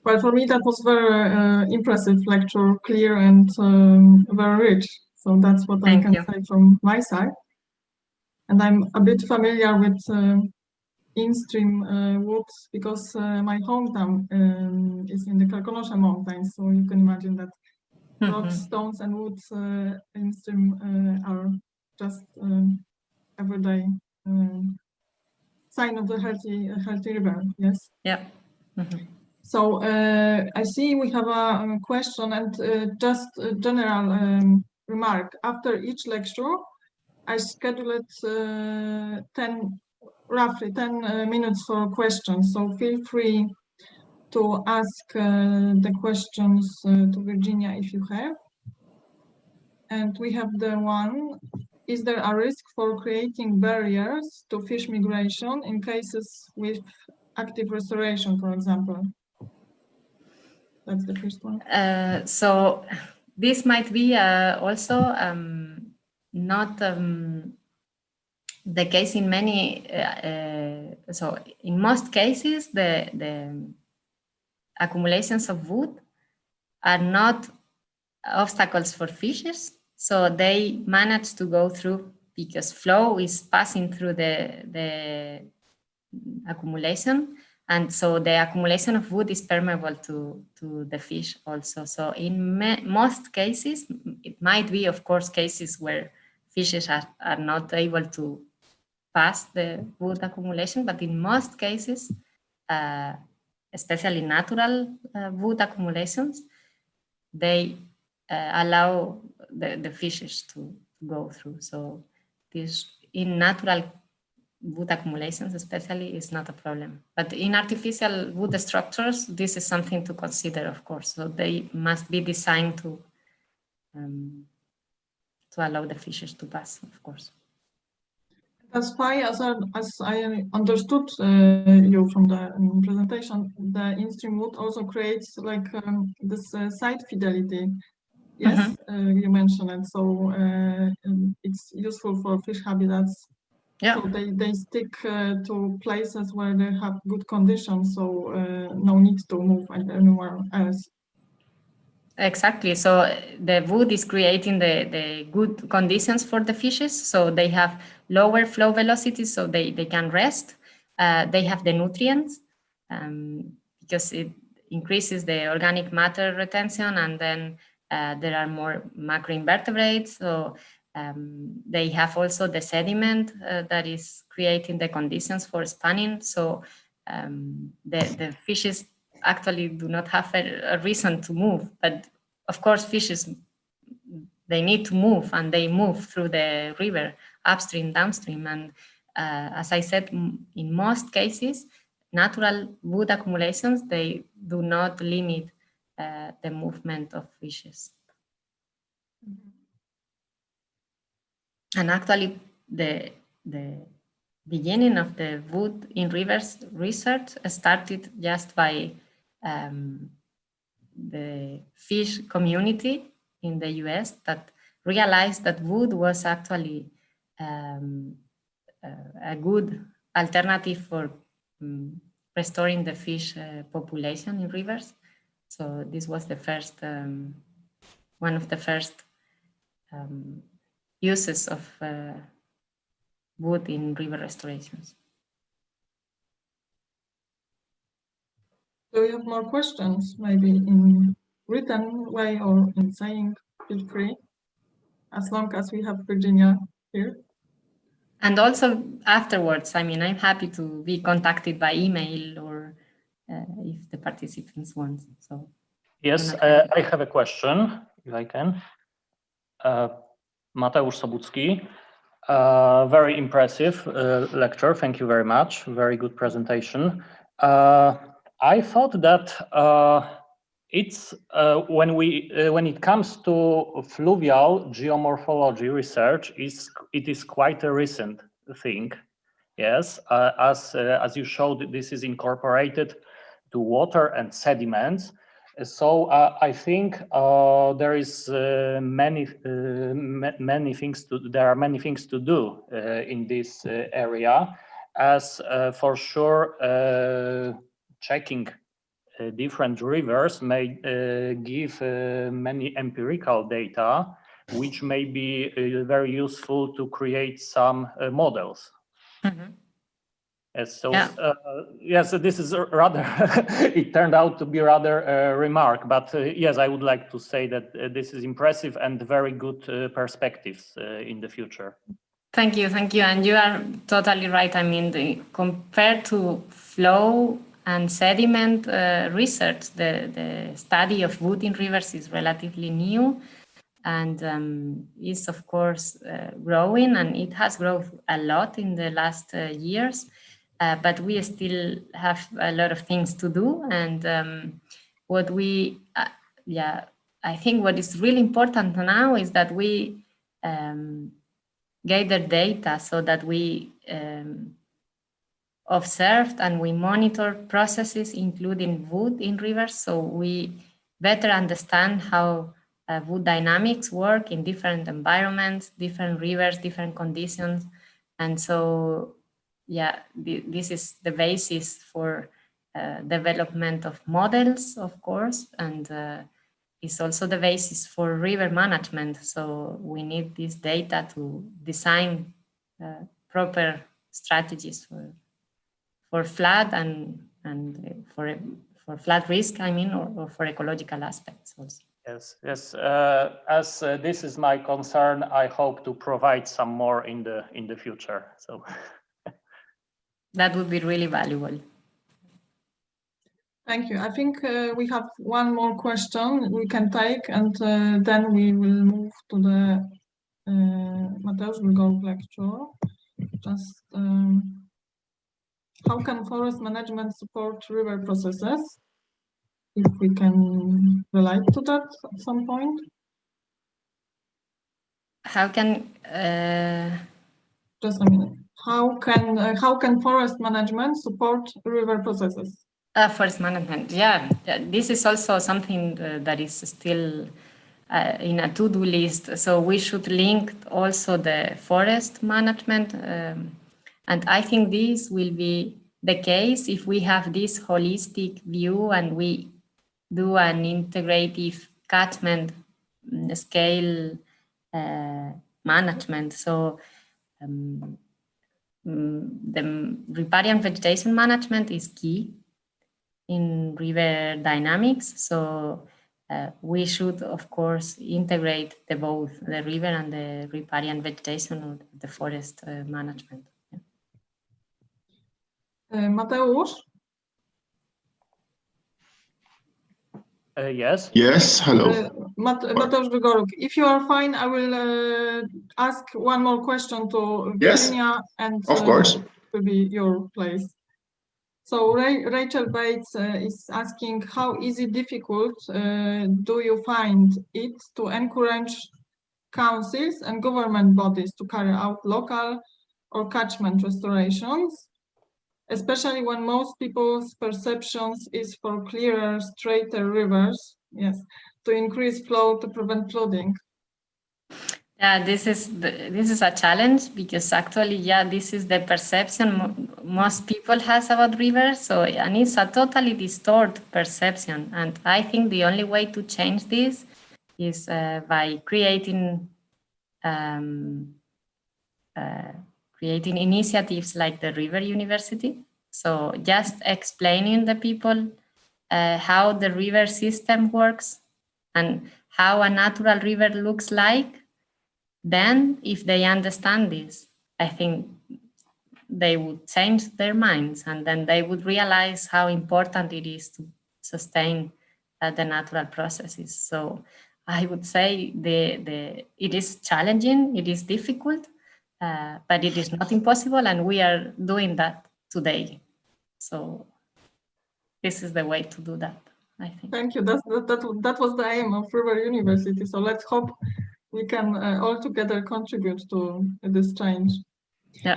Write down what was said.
Well, for me, that was very impressive lecture, clear and very rich. So that's what I can say from my side. And I'm a bit familiar with in-stream woods because my hometown is in the Karkonosze Mountains. So you can imagine that rocks, stones, and woods in-stream are just everyday sign of the healthy river. Yes. Yeah. So I see we have a question and just a general remark. After each lecture, I scheduled roughly 10 minutes for questions. So feel free to ask the questions to Virginia if you have. And we have the one, is there a risk for creating barriers to fish migration in cases with active restoration, for example? That's the first one. So this might be also not the case in many. So in most cases, the accumulations of wood are not obstacles for fishes. So they manage to go through because flow is passing through the accumulation. And so the accumulation of wood is permeable to the fish also. So in most cases, it might be, of course, cases where fishes are not able to pass the wood accumulation, but in most cases, especially natural wood accumulations, they allow the fishes to go through. So this in natural wood accumulations especially is not a problem. But in artificial wood structures, this is something to consider, of course. So they must be designed to allow the fishes to pass, of course. As far as I understood you from the presentation, the in-stream wood also creates like this site fidelity. Yes, you mentioned it. So it's useful for fish habitats. Yeah. So they stick to places where they have good conditions. So no need to move anywhere else. Exactly. So the wood is creating the good conditions for the fishes. So they have lower flow velocities, so they can rest. They have the nutrients because it increases the organic matter retention, and then there are more macroinvertebrates. So they have also the sediment that is creating the conditions for spawning. So the fishes actually do not have a reason to move, but of course fishes, they need to move, and they move through the river upstream, downstream, and as I said, in most cases natural wood accumulations, they do not limit the movement of fishes. And actually the beginning of the wood in rivers research started just by the fish community in the US that realized that wood was actually a good alternative for restoring the fish population in rivers. So this was the first, one of the first uses of wood in river restorations. Do you have more questions, maybe in written way or in saying? Feel free, as long as we have Virginia here. And also afterwards, I mean, I'm happy to be contacted by email or if the participants want. So yes, I have a question, if I can. Mateusz Sobucki, very impressive lecture. Thank you very much. Very good presentation. I thought that it's when it comes to fluvial geomorphology research, it is quite a recent thing. Yes, as you showed, this is incorporated to water and sediments. So I think there is many things there are many things to do in this area, as for sure checking different rivers may give many empirical data, which may be very useful to create some models. Mhm. Yes, so Yeah. yes, this is rather, it turned out to be rather a remark, but yes, I would like to say that this is impressive and very good perspectives in the future. Thank you, and you are totally right. I mean, compared to flow and sediment research, the study of wood in rivers is relatively new, and is of course growing, and it has grown a lot in the last years, but we still have a lot of things to do. And what we, I think what is really important now is that we gather data so that we observed and we monitor processes, including wood in rivers, so we better understand how wood dynamics work in different environments, different rivers, different conditions. And so, yeah, this is the basis for development of models, of course, and is also the basis for river management. So we need this data to design proper strategies for flood and for flood risk, I mean, or for ecological aspects also. Yes, yes. As this is my concern, I hope to provide some more in the future. So that would be really valuable. Thank you. I think we have one more question we can take, and then we will move to the Mateusz will go lecture. Just how can forest management support river processes? If we can relate to that at some point. How can just a minute. How can forest management support river processes? Forest management, yeah. This is also something that is still in a to-do list. So we should link also the forest management. And I think this will be the case if we have this holistic view and we do an integrative catchment scale management. So the riparian vegetation management is key in river dynamics. So we should, of course, integrate both the river and the riparian vegetation or the forest management. Yeah. Mateusz? yes. Yes, hello. Mateusz Wygoruk, if you are fine, I will ask one more question to Virginia, Yes, and of course. it will be your place. So Rachel Bates is asking, how easy, difficult do you find it to encourage councils and government bodies to carry out local or catchment restorations, especially when most people's perceptions is for clearer, straighter rivers, yes, to increase flow to prevent flooding? Yeah, this is a challenge because actually, yeah, this is the perception most people has about rivers. So, and it's a totally distorted perception. And I think the only way to change this is by creating initiatives like the River University. So just explaining the people how the river system works and how a natural river looks like. Then, if they understand this, I think they would change their minds, and then they would realize how important it is to sustain the natural processes. So I would say it is challenging, it is difficult, but it is not impossible, and we are doing that today. So this is the way to do that, I think. Thank you. That was the aim of River University. So let's hope we can all together contribute to this change. Yeah.